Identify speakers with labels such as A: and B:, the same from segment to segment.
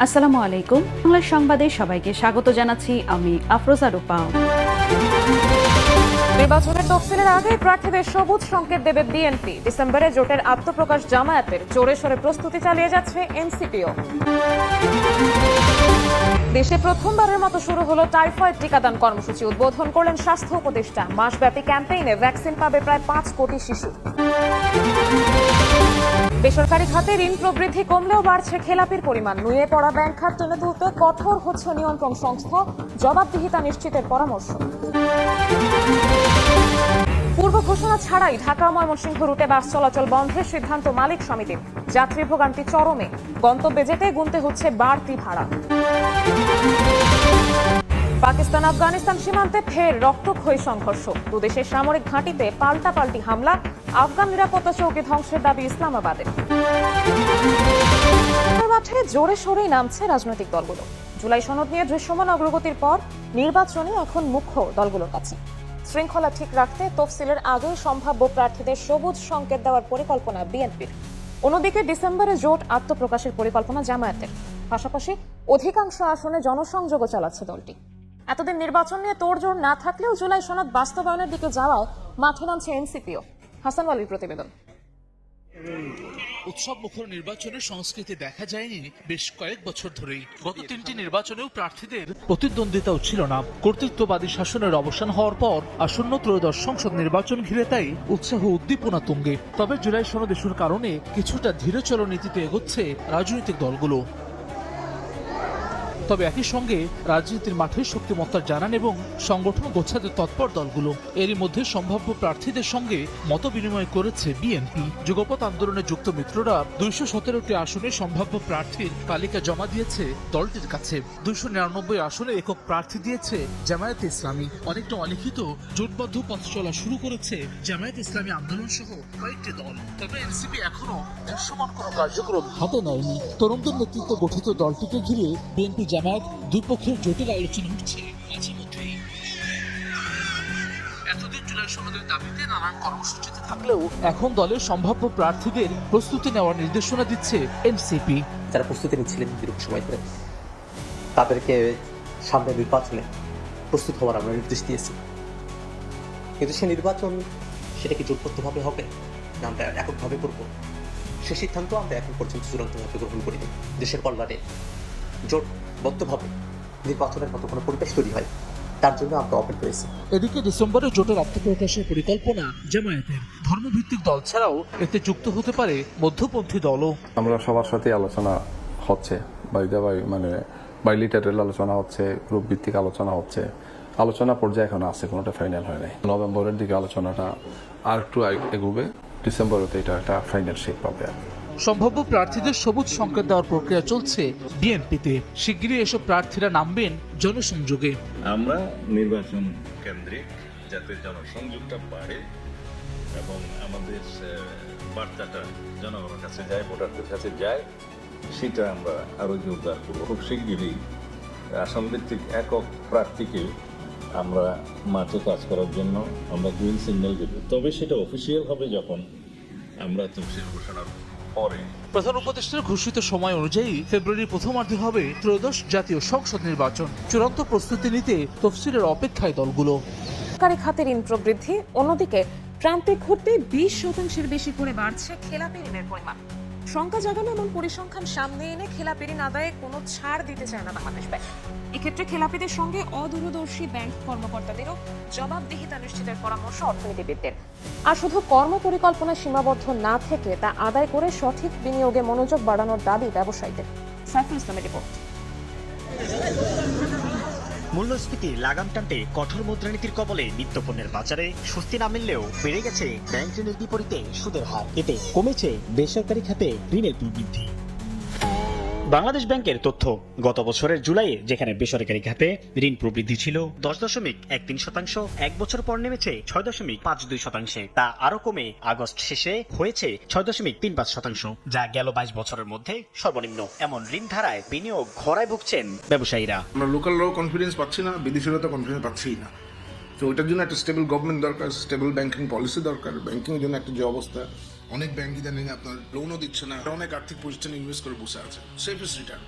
A: আসসালামু আলাইকুম। বাংলা সংবাদে সবাইকে স্বাগত জানাচ্ছি আমি আফরোজা রূপা।
B: নির্বাচনের তফসিলের আগে প্রার্থীদের সবুজ সংকেত দেবে বিএনপি। ডিসেম্বরে জোটের আত্মপ্রকাশ জামায়াতের জোরে সোরে প্রস্তুতি চালিয়ে যাচ্ছে এনসিপিও। দেশে প্রথমবারের মতো শুরু হলো টাইফয়েড টিকাদান কর্মসূচি। উদ্বোধন করলেন স্বাস্থ্য উপদেষ্টা। মাসব্যাপী ক্যাম্পেইনে ভ্যাকসিন পাবে প্রায় 5 কোটি শিশু। বেসরকারি খাতে ঋণ প্রবৃদ্ধি কমলেও বাড়ছে খেলাপির পরিমাণ। নুয়ে পড়া ব্যাংক খাত টেনে তুলতে কঠোর হচ্ছে নিয়ন্ত্রণ সংস্থা। জবাবদিহিতা নিশ্চিতের পরামর্শ। পূর্ব ঘোষণা ছাড়াই ঢাকা ময়মনসিংহ রুটে বাস চলাচল বন্ধের সিদ্ধান্ত মালিক সমিতির। যাত্রী ভোগান্তি চরমে। গন্তব্যে যেতে গুনতে হচ্ছে বাড়তি ভাড়া। পাকিস্তান আফগানিস্তান সীমান্তে ফের রক্তক্ষয়ী সংঘর্ষ। দুদেশের সামরিক ঘাঁটিতে পাল্টাপাল্টি হামলা। আফগান নিরাপত্তা চৌকি ধ্বংসের দাবি ইসলামাবাদের। মাঠে জোরে সোরেই নামছে রাজনৈতিক দলগুলো। জুলাই সনদ নিয়ে দৃশ্যমান অগ্রগতির পর নির্বাচনে এখন মুখ্য দলগুলোর কাছে। শৃঙ্খলা ঠিক রাখতে তফসিলের আগে সম্ভাব্য প্রার্থীদের সবুজ সংকেত দেওয়ার পরিকল্পনা বিএনপির। অন্যদিকে ডিসেম্বরে জোট আত্মপ্রকাশের পরিকল্পনা জামায়াতের। পাশাপাশি অধিকাংশ আসনে জনসংযোগও চালাচ্ছে দলটি। এতদিন নির্বাচন নিয়ে তোড়জোড় না থাকলেও জুলাই সনদ বাস্তবায়নের দিকে যাওয়ায় মাঠে নামছে এনসিপিও। হাসান আলীর প্রতিবেদন।
C: উৎসব মুখর নির্বাচনের সংস্কৃতি দেখা যায়নি বেশ কয়েক বছর ধরেই। গত 3টি নির্বাচনেও প্রার্থীদের প্রতিদ্বন্দ্বিতাও ছিল না। কর্তৃত্ববাদী শাসনের অবসান হওয়ার পর আসন্ন ত্রয়োদশ সংসদ নির্বাচন ঘিরে তাই উৎসাহ উদ্দীপনা তুঙ্গে। তবে জুলাই সনদ ইস্যুর কারণে কিছুটা ধীরে চলনীতিতে এগোচ্ছে রাজনৈতিক দলগুলো। তবে একই সঙ্গে রাজনীতির মাঠে শক্তিমত্তার জানান এবং সংগঠন গোছাতে তৎপর দলগুলো। এরই মধ্যে সম্ভাব্য প্রার্থীদের সঙ্গে মত বিনিময় করেছে বিএনপি। যুগপৎ আন্দোলনে যুক্ত মিত্ররা 217টি আসনে সম্ভাব্য প্রার্থীর তালিকা জমা দিয়েছে দলটির কাছে। 299 আসনে একক প্রার্থী দিয়েছে জামায়াতে ইসলামী। অনেকটা অলিখিত জোটবদ্ধ পথ চলা শুরু করেছে জামায়াতে ইসলামী আন্দোলন সহ কয়েকটি দল। তবে এনসিপি এখনো দৃশ্যমান কোনো কার্যক্রম হাতে নেয়নি। তরুণদের নেতৃত্বে গঠিত দলটিকে ঘিরে বিএনপি জামায়াত দুই পক্ষের জোটের আলোচনা উঠছে মাঝে মধ্যেই। এতদিন জুলাই সনদের দাবিতে নানান কর্মসূচিতে থাকলেও এখন দলের সম্ভাব্য প্রার্থীদের প্রস্তুতি নেওয়ার নির্দেশনা দিচ্ছে এনসিপি।
D: যারা প্রস্তুতি নিচ্ছিলেন দীর্ঘ সময় ধরে তাদেরকে সামনে নির্বাচনে প্রস্তুত হওয়ার আমরা নির্দেশ দিয়েছি। কিন্তু সে নির্বাচন সেটা কি জোটবদ্ধভাবে হবে না আমরা এককভাবে করবো, সে সিদ্ধান্ত আমরা এখন পর্যন্ত চূড়ান্তভাবে গ্রহণ করিনি। দেশের কল্যাণে জোটবদ্ধভাবে নির্বাচনের মতো কোনো পরিবেশ তৈরি হয় তার জন্য আমরা অপেক্ষা রয়েছি।
C: এদিকে ডিসেম্বরে জোটের আত্মপ্রকাশের পরিকল্পনা জামায়াতের। ধর্মভিত্তিক দল ছাড়াও এতে যুক্ত হতে পারে মধ্যপন্থী দলও।
E: আমরা সবার সাথে আলোচনা হচ্ছে, বাইলিটারাল আলোচনা হচ্ছে, গ্রুপ ভিত্তিক আলোচনা হচ্ছে। আলোচনা পর্যায়ে এখন আছে, কোনোটা ফাইনাল হয় নাই। নভেম্বরের দিকে আলোচনাটা আর একটু এগোবে, ডিসেম্বরেতে এটা একটা ফাইনাল শেপ পাবে।
C: সম্ভাব্য প্রার্থীদের সবুজ সংকেত দেওয়ার প্রক্রিয়া চলছে বিএনপিতে। শিগগিরই এসব প্রার্থীরা নামবেন জনসংযোগে।
F: আমরা নির্বাচন কেন্দ্রিক যাতে জনসংযোগটা বাড়ে এবং আমাদের বার্তাটা জনগণের কাছে যায়, ভোটারদের কাছে যায়, সেটা আমরা আরো জোরদার করবো। খুব শিগগিরই আসাম ভিত্তিক একক প্রার্থীকে আমরা মাঠে কাজ করার জন্য আমরা গ্রিন সিগন্যাল দেব। তবে সেটা অফিসিয়াল হবে যখন আমরা তফসিল ঘোষণার পরে।
C: প্রধান উপদেষ্টার ঘোষিত সময় অনুযায়ী ফেব্রুয়ারির প্রথমার্ধে হবে ত্রয়োদশ জাতীয় সংসদ নির্বাচন। চূড়ান্ত প্রস্তুতি নিতে তফসিলের অপেক্ষায় দলগুলো।
B: সরকারি খাতে ঋণ প্রবৃদ্ধি। অন্যদিকে ট্রাম্পে ঘুরতে 20% বেশি করে বাড়ছে খেলাপি ঋণের পরিমাণ। শঙ্কা জাগানো এমন পরিসংখ্যান সামনে এনে খেলাপি ঋণ আদায়ে কোনো ছাড় দিতে চায় না বাংলাদেশ ব্যাংক। এক্ষেত্রে খেলাপিদের সঙ্গে অদূরদর্শী ব্যাংক কর্মকর্তাদেরও জবাবদিহিতা নিশ্চিতের পরামর্শ অর্থনীতিবিদদের। আর শুধু কর্মপরিকল্পনা সীমাবদ্ধ না থেকে তা আদায় করে সঠিক বিনিয়োগে মনোযোগ বাড়ানোর দাবি ব্যবসায়ীদের। সাইফুল ইসলামের রিপোর্ট।
G: মূল্যস্ফীতি লাগাম টানতে কঠোর মুদ্রানীতির কবলে নিত্যপণ্যের বাজারে স্বস্তি না মিললেও বেড়ে গেছে ব্যাংক ঋণের বিপরীতে সুদের হার। এতে কমেছে বেসরকারি খাতে ঋণের প্রবৃদ্ধি। বাংলাদেশ ব্যাংকের তথ্য, গত বছরের জুলাইয়ে যেখানে বেসরকারি খাতে ঋণ প্রবৃদ্ধি ছিল 10.13%, এক বছর পর নেমেছে 6.52%। তা আরো কমে আগস্ট শেষে হয়েছে 6.35%, যা গেল 22 বছরের মধ্যে সর্বনিম্ন। এমন ঋণ ধারায় বিনিয়োগ খরায় ভুগছেন ব্যবসায়ীরা।
H: আমরা লোকালরাও কনফিডেন্স পাচ্ছি না, বিদেশিরা তো কনফিডেন্স পাচ্ছেই না। তো ওইটার জন্য একটা স্টেবল গভর্নমেন্ট দরকার, স্টেবল ব্যাংকিং পলিসি দরকার। ব্যাংকিং এর জন্য একটা যে অবস্থা, অনেক ব্যাংক ইদানিং আপনার লোনও দিচ্ছে না, অনেক আর্থিক প্রতিষ্ঠানে ইনভেস্ট করে বসে আছে। সেফেস্ট রিটার্ন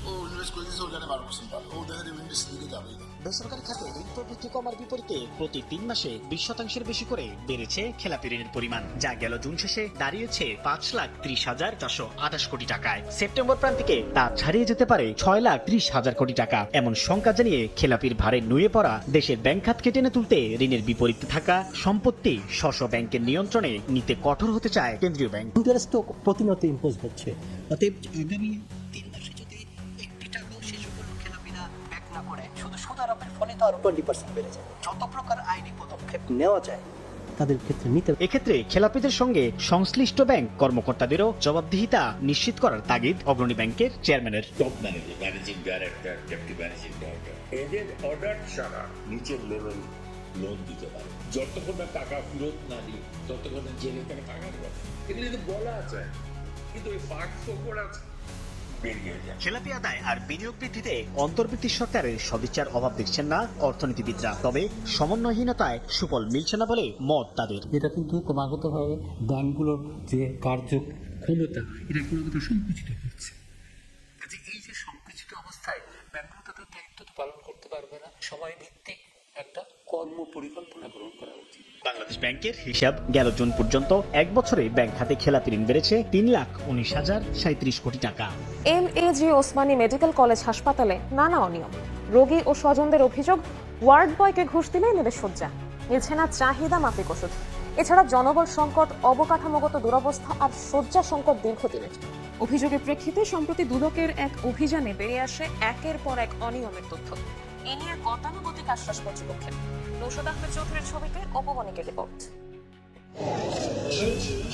H: ও ইনভেস্ট করে দিয়েছে ওখানে 12% পাবে, ও দেখা যাবে ইন্ডাস্ট্রি দিকে যাবেই না।
G: বেসরকারি খাতে ঋণ প্রবৃদ্ধি কমার বিপরীতে প্রতি 3 মাসে 20% বেশি করে বেড়েছে খেলাপি ঋণের পরিমাণ, যা গেল জুন শেষে দাঁড়িয়েছে 5,30,428 কোটি টাকায়। সেপ্টেম্বর প্রান্তিকে তা ছাড়িয়ে যেতে পারে 6,30,000 কোটি টাকা। এমন শঙ্কা জানিয়ে খেলাপির ভারে নুয়ে পড়া দেশের ব্যাংক খাতকে টেনে তুলতে ঋণের বিপরীতে থাকা সম্পত্তি স্ব ব্যাংকের নিয়ন্ত্রণে নিতে কঠোর হতে চায় কেন্দ্রীয় ব্যাংক।
I: ইন্টারেস্টও প্রতিনিয়ত ইম্পোজ হচ্ছে। অতএব আগামী 3 মাসে যদি একটি টাকাও সে সকল খেলাপিরা ব্যাক না করে, শুধু সুদ আরোপের ফলে তো আরো 20% বেড়ে যায়। যত প্রকার আইনি পদক্ষেপ নেওয়া যায় তাদের ক্ষেত্রে নিতে।
G: এক্ষেত্রে খেলাপিদের সঙ্গে সংশ্লিষ্ট ব্যাংক কর্মকর্তাদেরও জবাবদিহিতা নিশ্চিত করার তাগিদ অগ্রণী ব্যাংকের চেয়ারম্যানের।
F: Top manager, managing director, deputy managing director, এদের অর্ডার ছাড়া নিচের লেভেল লোন দিতে পারে। যতক্ষণ না টাকা ফেরত না দিই ততক্ষণ জেলে থেকে টাকা দেওয়া, এগুলো কিন্তু বলা আছে, কিন্তু ওই ফাঁক ফোকর আছে বেরিয়ে যায়।
G: খেলাপি আদায় আর বিনিয়োগ বৃদ্ধিতে অন্তর্বর্তী সরকারের সদিচ্ছার অভাব দেখছেন না অর্থনীতিবিদরা। তবে সমন্বয়হীনতায় সুফল মিলছে না বলে মত তাদের।
I: এটা কিন্তু ক্রমাগতভাবে ব্যাংকগুলোর যে কার্যক্ষমতা এটা ক্রমাগত সংকুচিত হচ্ছে। এই যে সংকুচিত অবস্থায় ব্যাংকগুলো তাদের দায়িত্ব তো পালন করতে পারবে না। সময় ভিত্তিক একটা কর্ম পরিকল্পনা গ্রহণ করা উচিত।
G: বাংলাদেশ ব্যাংকের হিসাব গেল জুন পর্যন্ত এক বছরে ব্যাংক খাতে খেলাপি ঋণ বেড়েছে 3,19,037 কোটি টাকা।
B: এমএজি ওসমানী মেডিকেল কলেজ হাসপাতালে নানা অনিয়ম, রোগী ও স্বজনদের অভিযোগ ওয়ার্ড বয়কে ঘুষ দিলে নেবে শয্যা, মিলছে না চাহিদা মাফিক ওষুধ। এছাড়া জনবল সংকট, অবকাঠামোগত দুরবস্থা আর শয্যা সংকট দীর্ঘদিনের। অভিযোগের প্রেক্ষিতে সম্প্রতি দুদকের এক অভিযানে বেরিয়ে আসে একের পর এক অনিয়মের তথ্য। এ নিয়ে গতানুগতিক আশ্বাস কর্তৃপক্ষের। নৌশাদ আহমেদ চৌধুরীর ছবিতে অপবণিকের রিপোর্ট।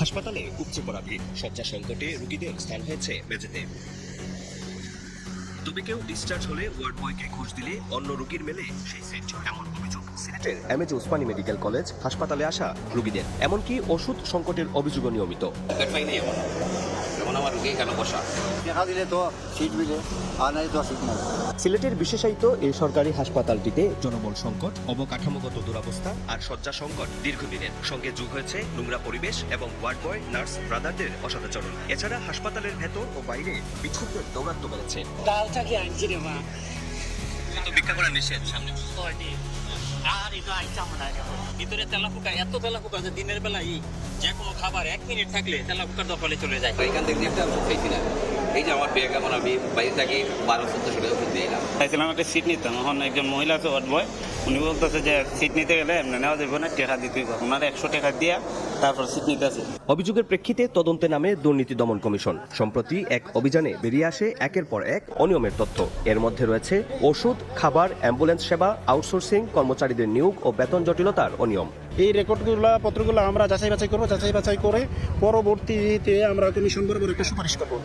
J: হাসপাতালে উপচে পড়া ভিড়, শয্যা সংকটে রোগীদের স্থান হয়েছে মেঝেতে। তবে কেউ ডিসচার্জ হলে ওয়ার্ড বয়কে ঘুষ দিলে অন্য রোগীর মেলে সেই সেট, এমন অভিযোগ সিলেটের এমএজি ওসমানী মেডিকেল কলেজ হাসপাতালে আসা রোগীদের। এমনকি ওষুধ সংকটের অভিযোগও নিয়মিত। সিলেটের বিশেষায়িত এই সরকারি হাসপাতালটিতে জনবল সংকট, অবকাঠামোগত দুরবস্থা আর শয্যা সংকট দীর্ঘদিনের। সঙ্গে যোগ হয়েছে নোংরা পরিবেশ এবং ওয়ার্ড বয়, নার্স, ব্রাদারদের অসদাচরণ। এছাড়া হাসপাতালের ভেতর ও বাইরে বিক্ষুব্ধের দৌরাত্ম বেড়েছে। ভিক্ষা করা নিষেধ সামনে।
K: আর এটা আইটাম না, ভিতরে তেলাপোকা, এত তেলাপোকা যে দিনের বেলায় যে কোনো খাবার 1 মিনিট থাকলে তেলাপোকার দখলে চলে যায়।
J: এখান থেকে একটা খাইছি না, এই যে আমার ব্যাগ, আমার আমি বাইরে থাকি 1200-1400 টাকা ওষুধ দিয়ে এলাম।
K: চাইছিলাম একটা সিট নিতাম, এখন একজন মহিলা আছে ওয়ার্ড বয়, উনি বলতেছে যে সিট নিতে গেলে এমনি নেওয়া যাবে না, টাকা দিতে হবে। ওনার 100 টাকা দিয়ে তারপর সিট নিতে আছে।
J: অভিযোগের প্রেক্ষিতে তদন্তে নামে দুর্নীতি দমন কমিশন। সম্প্রতি এক অভিযানে বেরিয়ে আসে একের পর এক অনিয়মের তথ্য। এর মধ্যে রয়েছে ওষুধ, খাবার, অ্যাম্বুলেন্স সেবা, আউটসোর্সিং, কর্মচারীদের নিয়োগ ও বেতন জটিলতার অনিয়ম।
I: এই রেকর্ডগুলো পত্রগুলো আমরা যাচাই বাছাই করবো, যাচাই বাছাই করে পরবর্তীতে আমরা কমিশন বরাবর একটা সুপারিশ করবো।